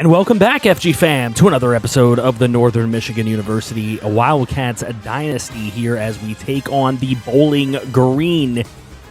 And welcome back, FG fam, to another episode of the Northern Michigan University Wildcats Dynasty here as we take on the Bowling Green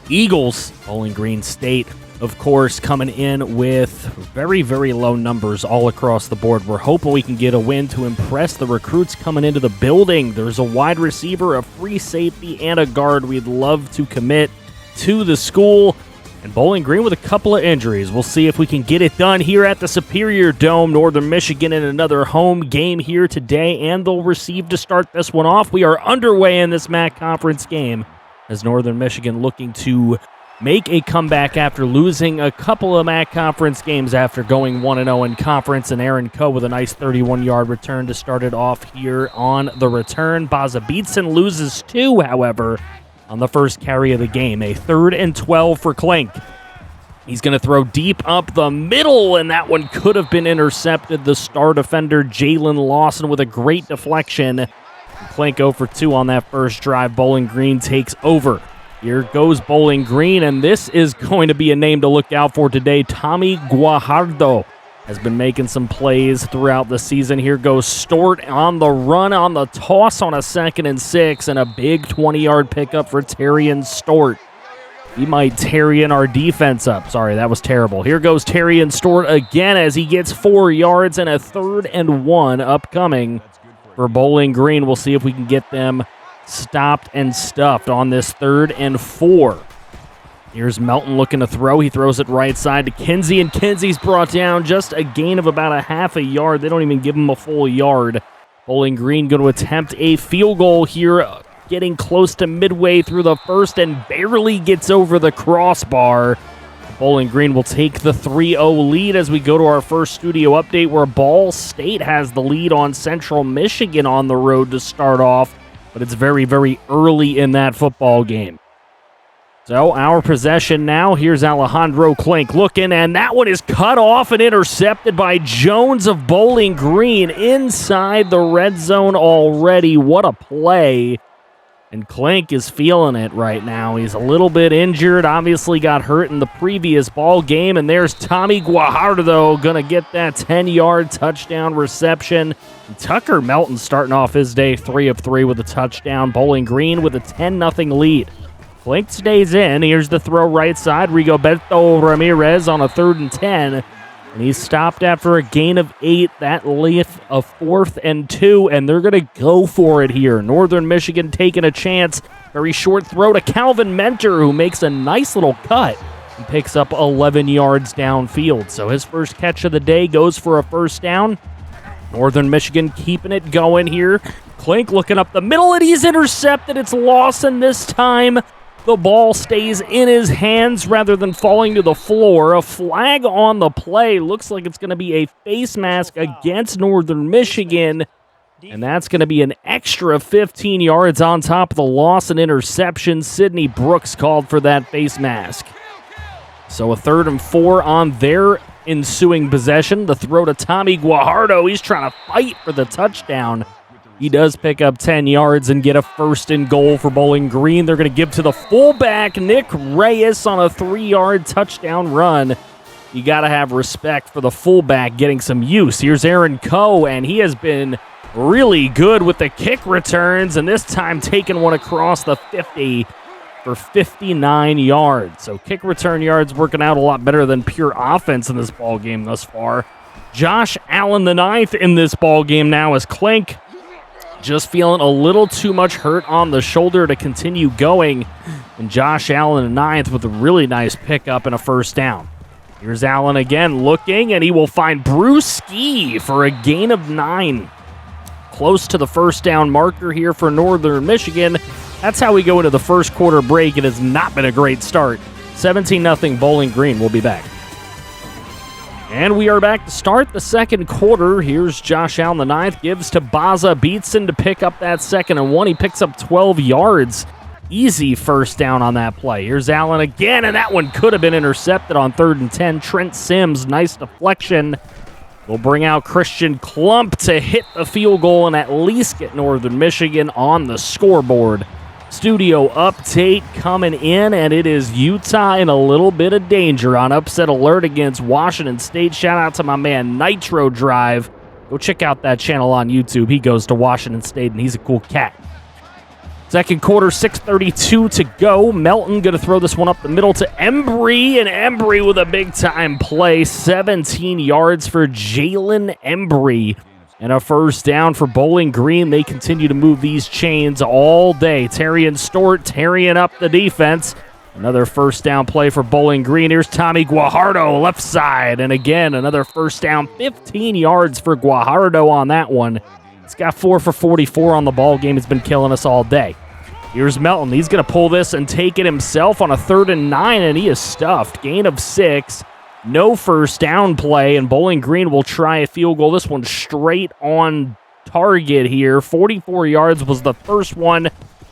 Eagles. Bowling Green State, of course, coming in with very, very low numbers all across the board. We're hoping we can get a win to impress the recruits coming into the building. There's a wide receiver, a free safety, and a guard we'd love to commit to the school. And Bowling Green with a couple of injuries. We'll see if we can get it done here at the Superior Dome. Northern Michigan in another home game here today, and they'll receive to start this one off. We are underway in this MAC Conference game as Northern Michigan looking to make a comeback after losing a couple of MAC Conference games after going 1-0 in conference. And Aaron Coe with a nice 31-yard return to start it off here on the return. Baza Beatson loses 2, however, on the first carry of the game. A 3rd and 12 for Klink. He's going to throw deep up the middle, and that one could have been intercepted. The star defender, Jalen Lawson, with a great deflection. Klink 0 for 2 on that first drive. Bowling Green takes over. Here goes Bowling Green, and this is going to be a name to look out for today. Tommy Guajardo has been making some plays throughout the season. Here goes Stort on the run, on the toss on a 2nd and 6, and a big 20-yard pickup for Terrian Stort. He might Terrian our defense up. Sorry, that was terrible. Here goes Terrian Stort again as he gets 4 yards and a 3rd and 1 upcoming for Bowling Green. We'll see if we can get them stopped and stuffed on this 3rd and 4. Here's Melton looking to throw. He throws it right side to Kinsey, and Kinsey's brought down just a gain of about a half a yard. They don't even give him a full yard. Bowling Green going to attempt a field goal here, getting close to midway through the first and barely gets over the crossbar. Bowling Green will take the 3-0 lead as we go to our first studio update, where Ball State has the lead on Central Michigan on the road to start off, but it's very, very early in that football game. So our possession now. Here's Alejandro Klink looking, and that one is cut off and intercepted by Jones of Bowling Green inside the red zone already. What a play. And Klink is feeling it right now. He's a little bit injured, obviously got hurt in the previous ball game, and there's Tommy Guajardo going to get that 10-yard touchdown reception. And Tucker Melton starting off his day 3 of 3 with a touchdown. Bowling Green with a 10-0 lead. Klink stays in. Here's the throw right side. Rigoberto Ramirez on a 3rd and 10. And he's stopped after a gain of 8. That leaves a 4th and 2, and they're going to go for it here. Northern Michigan taking a chance. Very short throw to Calvin Mentor, who makes a nice little cut and picks up 11 yards downfield. So his first catch of the day goes for a 1st down. Northern Michigan keeping it going here. Klink looking up the middle, and he's intercepted. It's Lawson this time. The ball stays in his hands rather than falling to the floor. A flag on the play. Looks like it's going to be a face mask against Northern Michigan. And that's going to be an extra 15 yards on top of the loss and interception. Sidney Brooks called for that face mask. So a 3rd and 4 on their ensuing possession. The throw to Tommy Guajardo. He's trying to fight for the touchdown. He does pick up 10 yards and get a 1st and goal for Bowling Green. They're going to give to the fullback, Nick Reyes, on a 3-yard touchdown run. You got to have respect for the fullback getting some use. Here's Aaron Coe, and he has been really good with the kick returns, and this time taking one across the 50 for 59 yards. So kick return yards working out a lot better than pure offense in this ball game thus far. Josh Allen, the 9th in this ball game now, as Klink just feeling a little too much hurt on the shoulder to continue going. And Josh Allen, the 9th, with a really nice pickup and a 1st down. Here's Allen again looking, and he will find Brewski for a gain of 9. Close to the 1st down marker here for Northern Michigan. That's how we go into the first quarter break. It has not been a great start. 17-0 Bowling Green. We'll be back. And we are back to start the second quarter. Here's Josh Allen, the 9th, gives to Baza Beatson to pick up that 2nd and 1. He picks up 12 yards. Easy 1st down on that play. Here's Allen again, and that one could have been intercepted on 3rd and 10. Trent Sims, nice deflection. Will bring out Christian Klump to hit the field goal and at least get Northern Michigan on the scoreboard. studio update coming in, and it is Utah in a little bit of danger on upset alert against Washington State. Shout out to my man Nitro Drive. Go check out that channel on YouTube. He goes to Washington State, and he's a cool cat. Second quarter, 6:32 to go. Melton going to throw this one up the middle to Embry, and Embry with a big-time play. 17 yards for Jalen Embry. And a first down for Bowling Green. They continue to move these chains all day. Terrian Stort tearing up the defense. Another first down play for Bowling Green. Here's Tommy Guajardo, left side. And again, another first down. 15 yards for Guajardo on that one. He's got 4 for 44 on the ball game. It's been killing us all day. Here's Melton. He's going to pull this and take it himself on a 3rd and 9, and he is stuffed. Gain of 6. No first down play, and Bowling Green will try a field goal. This one straight on target here. 44 yards was the first one,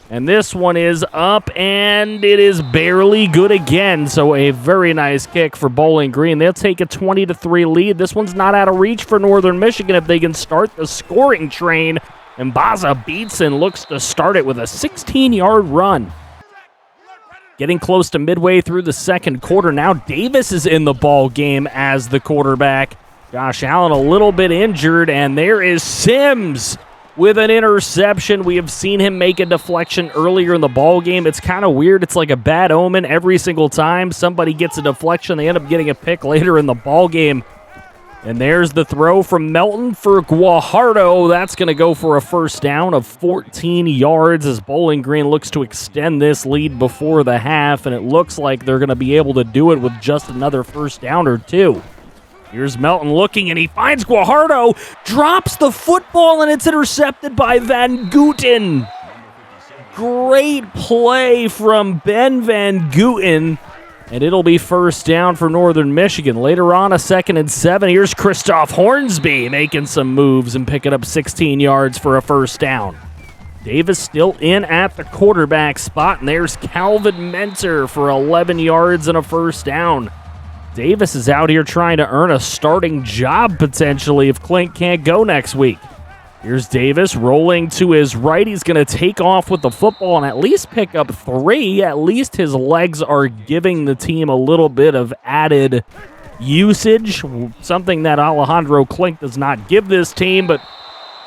and this one is up, and it is barely good again. So a very nice kick for Bowling Green. They'll take a 20-3 lead. This one's not out of reach for Northern Michigan if they can start the scoring train. And Baza beats and looks to start it with a 16-yard run. Getting close to midway through the second quarter. Now Davis is in the ball game as the quarterback. Josh Allen a little bit injured, and there is Sims with an interception. We have seen him make a deflection earlier in the ball game. It's kind of weird. It's like a bad omen every single time somebody gets a deflection. They end up getting a pick later in the ball game. And there's the throw from Melton for Guajardo. That's going to go for a first down of 14 yards as Bowling Green looks to extend this lead before the half, and it looks like they're going to be able to do it with just another first down or two. Here's Melton looking, and he finds Guajardo, drops the football, and it's intercepted by Van Gooten. Great play from Ben Van Gooten. And it'll be first down for Northern Michigan. Later on, a 2nd and 7. Here's Christoph Hornsby making some moves and picking up 16 yards for a first down. Davis still in at the quarterback spot, and there's Calvin Mentor for 11 yards and a first down. Davis is out here trying to earn a starting job potentially if Clint can't go next week. Here's Davis rolling to his right. He's going to take off with the football and at least pick up 3. At least his legs are giving the team a little bit of added usage, something that Alejandro Klink does not give this team, but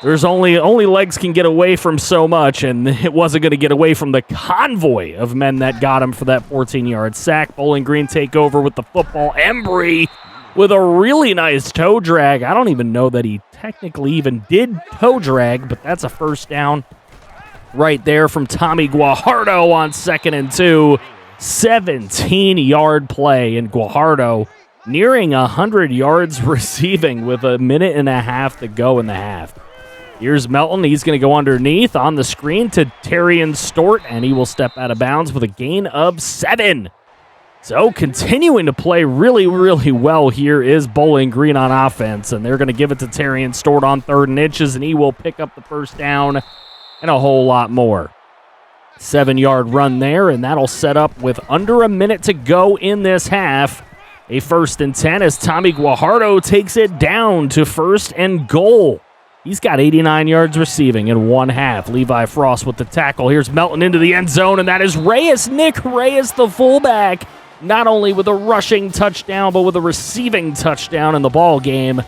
there's only legs can get away from so much, and it wasn't going to get away from the convoy of men that got him for that 14-yard sack. Bowling Green take over with the football. Embry with a really nice toe drag. I don't even know that he technically even did toe drag, but that's a first down right there from Tommy Guajardo on 2nd and 2. 17-yard play, and Guajardo nearing 100 yards receiving with a minute and a half to go in the half. Here's Melton. He's going to go underneath on the screen to Terrian Stort, and he will step out of bounds with a gain of 7. So continuing to play really, really well here is Bowling Green on offense, and they're going to give it to Terrian Stort on 3rd and inches, and he will pick up the first down and a whole lot more. 7-yard run there, and that'll set up with under a minute to go in this half. A 1st and 10 as Tommy Guajardo takes it down to 1st and goal. He's got 89 yards receiving in one half. Levi Frost with the tackle. Here's Melton into the end zone, and that is Reyes. Nick Reyes, the fullback, not only with a rushing touchdown, but with a receiving touchdown in the ball game.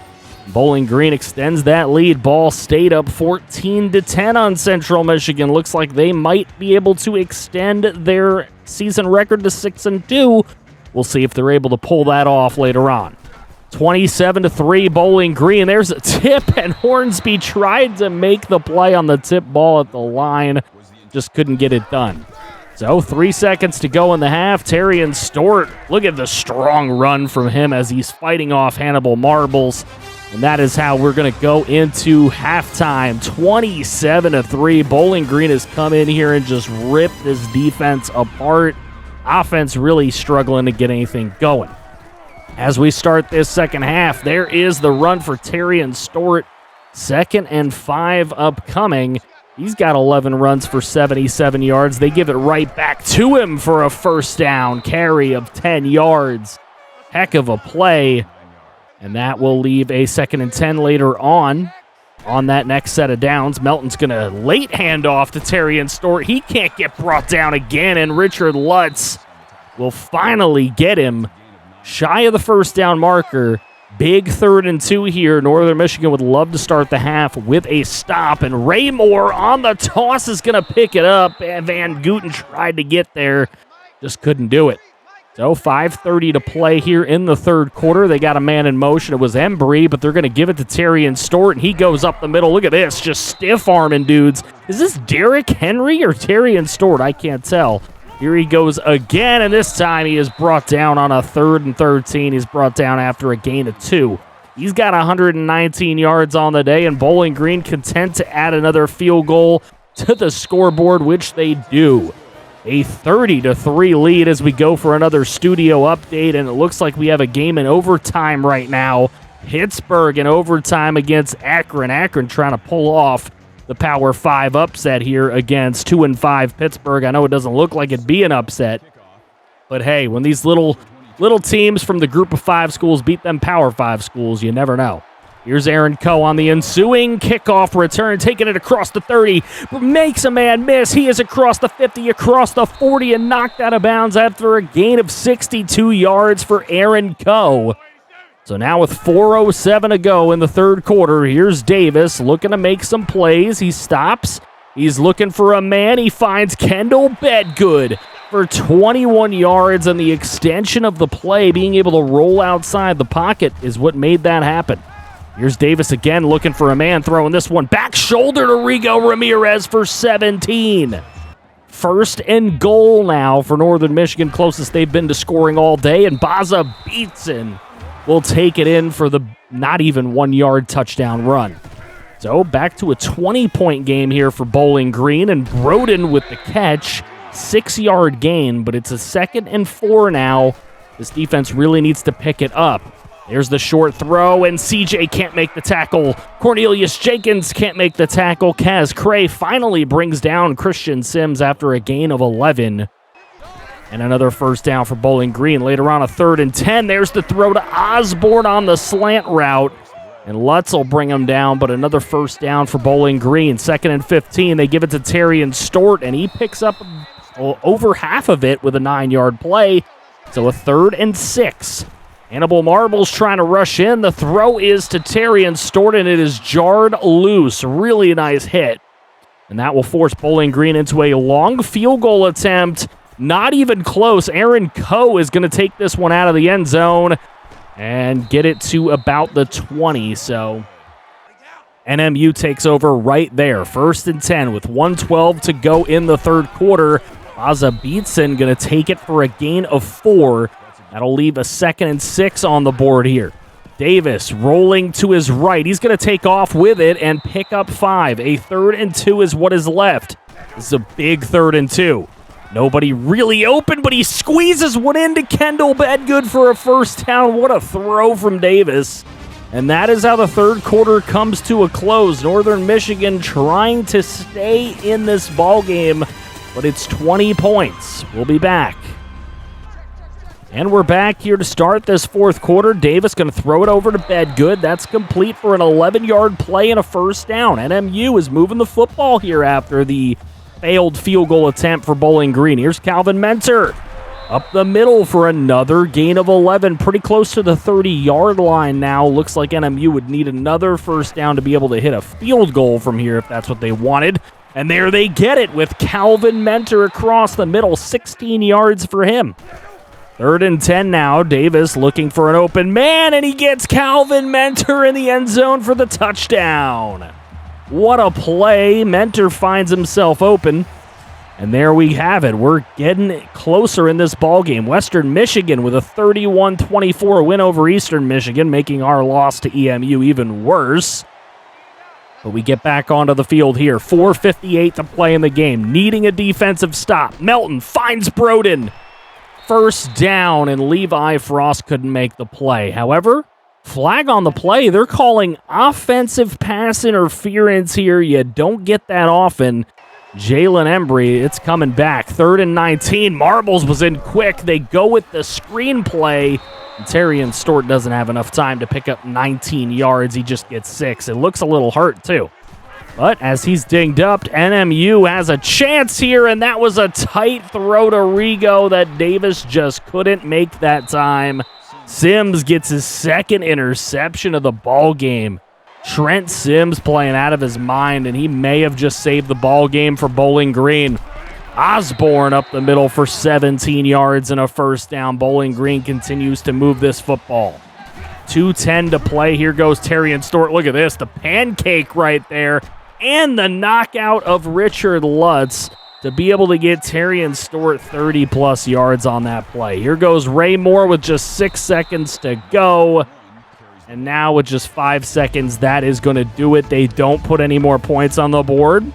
Bowling Green extends that lead. Ball State up 14-10 on Central Michigan. Looks like they might be able to extend their season record to 6-2. We'll see if they're able to pull that off later on. 27-3 Bowling Green. There's a tip, and Hornsby tried to make the play on the tip ball at the line. Just couldn't get it done. So 3 seconds to go in the half. Terrian Stort, look at the strong run from him as he's fighting off Hannibal Marbles. And that is how we're going to go into halftime. 27-3. Bowling Green has come in here and just ripped this defense apart. Offense really struggling to get anything going. As we start this second half, there is the run for Terrian Stort. 2nd and 5 upcoming. He's got 11 runs for 77 yards. They give it right back to him for a first down carry of 10 yards. Heck of a play. And that will leave a 2nd and 10 later on on that next set of downs. Melton's going to late hand off to Terrian Stort. He can't get brought down again, and Richard Lutz will finally get him shy of the first down marker. Big 3rd and 2 here. Northern Michigan would love to start the half with a stop, and Ray Moore on the toss is going to pick it up, and Van Gooten tried to get there, just couldn't do it. So 5:30 to play here in the 3rd quarter. They got a man in motion. It was Embry, but they're going to give it to Terrian Stort, and he goes up the middle. Look at this, just stiff-arming dudes. Is this Derrick Henry or Terrian Stort? I can't tell. Here he goes again, and this time he is brought down on a 3rd and 13. He's brought down after a gain of 2. He's got 119 yards on the day, and Bowling Green content to add another field goal to the scoreboard, which they do. A 30-3 lead as we go for another studio update, and it looks like we have a game in overtime right now. Pittsburgh in overtime against Akron. Akron trying to pull off the Power 5 upset here against 2-5 Pittsburgh. I know it doesn't look like it'd be an upset, but hey, when these little teams from the Group of 5 schools beat them Power 5 schools, you never know. Here's Aaron Coe on the ensuing kickoff return, taking it across the 30, makes a man miss. He is across the 50, across the 40, and knocked out of bounds after a gain of 62 yards for Aaron Coe. So now with 4:07 to go in the 3rd quarter, here's Davis looking to make some plays. He stops. He's looking for a man. He finds Kendall Bedgood for 21 yards, and the extension of the play, being able to roll outside the pocket, is what made that happen. Here's Davis again looking for a man, throwing this one back shoulder to Rigo Ramirez for 17. 1st and goal now for Northern Michigan, closest they've been to scoring all day, and Baza Beatson will take it in for the not even 1-yard touchdown run. So back to a 20-point game here for Bowling Green, and Broden with the catch, 6-yard gain, but it's a 2nd and 4 now. This defense really needs to pick it up. There's the short throw, and CJ can't make the tackle. Cornelius Jenkins can't make the tackle. Kaz Cray finally brings down Christian Sims after a gain of 11. And another first down for Bowling Green. Later on, a 3rd and 10. There's the throw to Osborne on the slant route. And Lutz will bring him down, but another first down for Bowling Green. 2nd and 15. They give it to Terrian Stort, and he picks up over half of it with a 9-yard play. So a 3rd and 6. Hannibal Marble's trying to rush in. The throw is to Terrian Stort, and it is jarred loose. Really nice hit. And that will force Bowling Green into a long field goal attempt. Not even close. Aaron Coe is going to take this one out of the end zone and get it to about the 20. So NMU takes over right there. 1st and 10 with 1:12 to go in the 3rd quarter. Baza Beatson going to take it for a gain of 4. That'll leave a 2nd and 6 on the board here. Davis rolling to his right. He's going to take off with it and pick up 5. A 3rd and 2 is what is left. This is a big 3rd and 2. Nobody really open, but he squeezes one into Kendall Bedgood for a first down. What a throw from Davis. And that is how the 3rd quarter comes to a close. Northern Michigan trying to stay in this ball game, but it's 20 points. We'll be back. And we're back here to start this 4th quarter. Davis going to throw it over to Bedgood. That's complete for an 11-yard play and a first down. NMU is moving the football here after the failed field goal attempt for Bowling Green. Here's Calvin Mentor up the middle for another gain of 11. Pretty close to the 30-yard line now. Looks like NMU would need another first down to be able to hit a field goal from here if that's what they wanted. And there they get it with Calvin Mentor across the middle. 16 yards for him. 3rd and 10 now. Davis looking for an open man, and he gets Calvin Mentor in the end zone for the touchdown. What a play. Mentor finds himself open. And there we have it. We're getting closer in this ballgame. Western Michigan with a 31-24 win over Eastern Michigan, making our loss to EMU even worse. But we get back onto the field here. 4:58 to play in the game. Needing a defensive stop. Melton finds Broden. First down, and Levi Frost couldn't make the play. However, flag on the play. They're calling offensive pass interference here. You don't get that often. Jalen Embry, it's coming back. 3rd and 19. Marbles was in quick. They go with the screenplay, Terrian Stort doesn't have enough time to pick up 19 yards. He just gets 6. It looks a little hurt, too. But as he's dinged up, NMU has a chance here, and that was a tight throw to Rigo that Davis just couldn't make that time. Sims gets his second interception of the ball game. Trent Sims playing out of his mind, and he may have just saved the ball game for Bowling Green. Osborne up the middle for 17 yards and a first down. Bowling Green continues to move this football. 2:10 to play. Here goes Terrian Stort. Look at this. The pancake right there. And the knockout of Richard Lutz to be able to get Terrian Stort 30-plus yards on that play. Here goes Ray Moore with just 6 seconds to go. And now with just 5 seconds, that is going to do it. They don't put any more points on the board.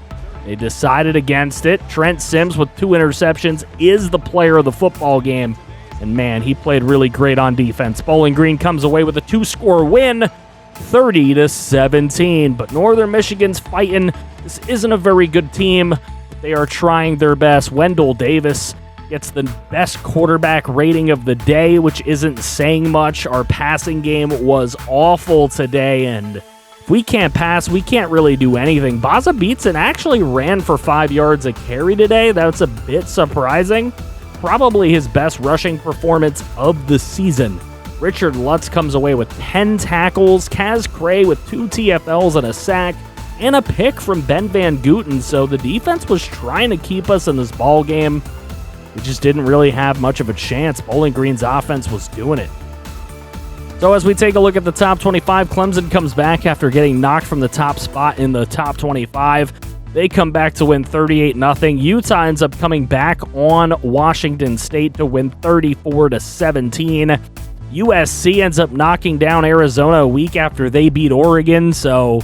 They decided against it. Trent Sims with 2 interceptions is the player of the football game. And man, he played really great on defense. Bowling Green comes away with a 2-score win, 30-17. But Northern Michigan's fighting. This isn't a very good team. They are trying their best. Wendell Davis gets the best quarterback rating of the day, which isn't saying much. Our passing game was awful today, and if we can't pass, we can't really do anything. Baza Beatson actually ran for 5 yards a carry today. That's a bit surprising. Probably his best rushing performance of the season. Richard Lutz comes away with 10 tackles. Kaz Cray with 2 TFLs and a sack, and a pick from Ben Van Gooten. So the defense was trying to keep us in this ball game. We just didn't really have much of a chance. Bowling Green's offense was doing it. So as we take a look at the top 25, Clemson comes back after getting knocked from the top spot in the top 25. They come back to win 38-0. Utah ends up coming back on Washington State to win 34-17. USC ends up knocking down Arizona a week after they beat Oregon, so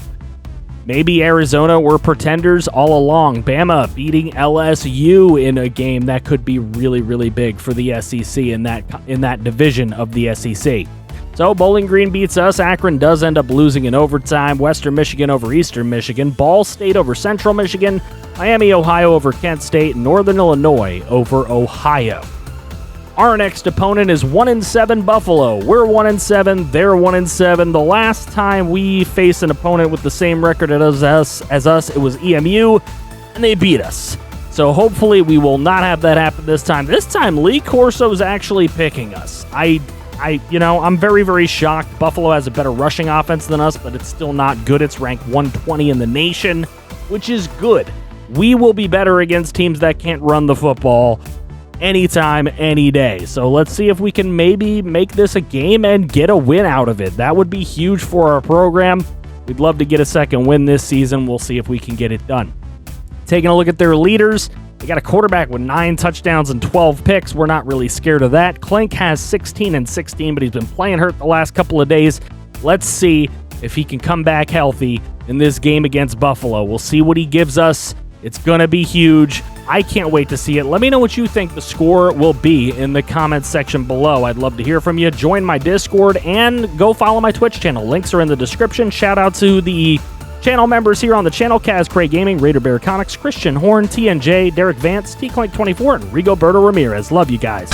maybe Arizona were pretenders all along. Bama beating LSU in a game that could be really, really big for the SEC in that division of the SEC. So Bowling Green beats us. Akron does end up losing in overtime. Western Michigan over Eastern Michigan. Ball State over Central Michigan. Miami, Ohio over Kent State. Northern Illinois over Ohio. Our next opponent is 1-7 Buffalo. We're 1-7. They're 1-7. The last time we faced an opponent with the same record as us, it was EMU, and they beat us. So hopefully we will not have that happen this time. This time, Lee Corso's actually picking us. I'm very, very shocked. Buffalo has a better rushing offense than us, but it's still not good. It's ranked 120 in the nation, which is good. We will be better against teams that can't run the football anytime, any day. So let's see if we can maybe make this a game and get a win out of it. That would be huge for our program. We'd love to get a second win this season. We'll see if we can get it done. Taking a look at their leaders, they got a quarterback with 9 touchdowns and 12 picks. We're not really scared of that. Klink has 16 and 16, but he's been playing hurt the last couple of days. Let's see if he can come back healthy in this game against Buffalo. We'll see what he gives us. It's going to be huge. I can't wait to see it. Let me know what you think the score will be in the comments section below. I'd love to hear from you. Join my Discord and go follow my Twitch channel. Links are in the description. Shout out to the channel members here on the channel: Kaz Cray Gaming, Raider Bear Conics, Christian Horn, TNJ, Derek Vance, T-Clank24, and Rigoberto Ramirez. Love you guys.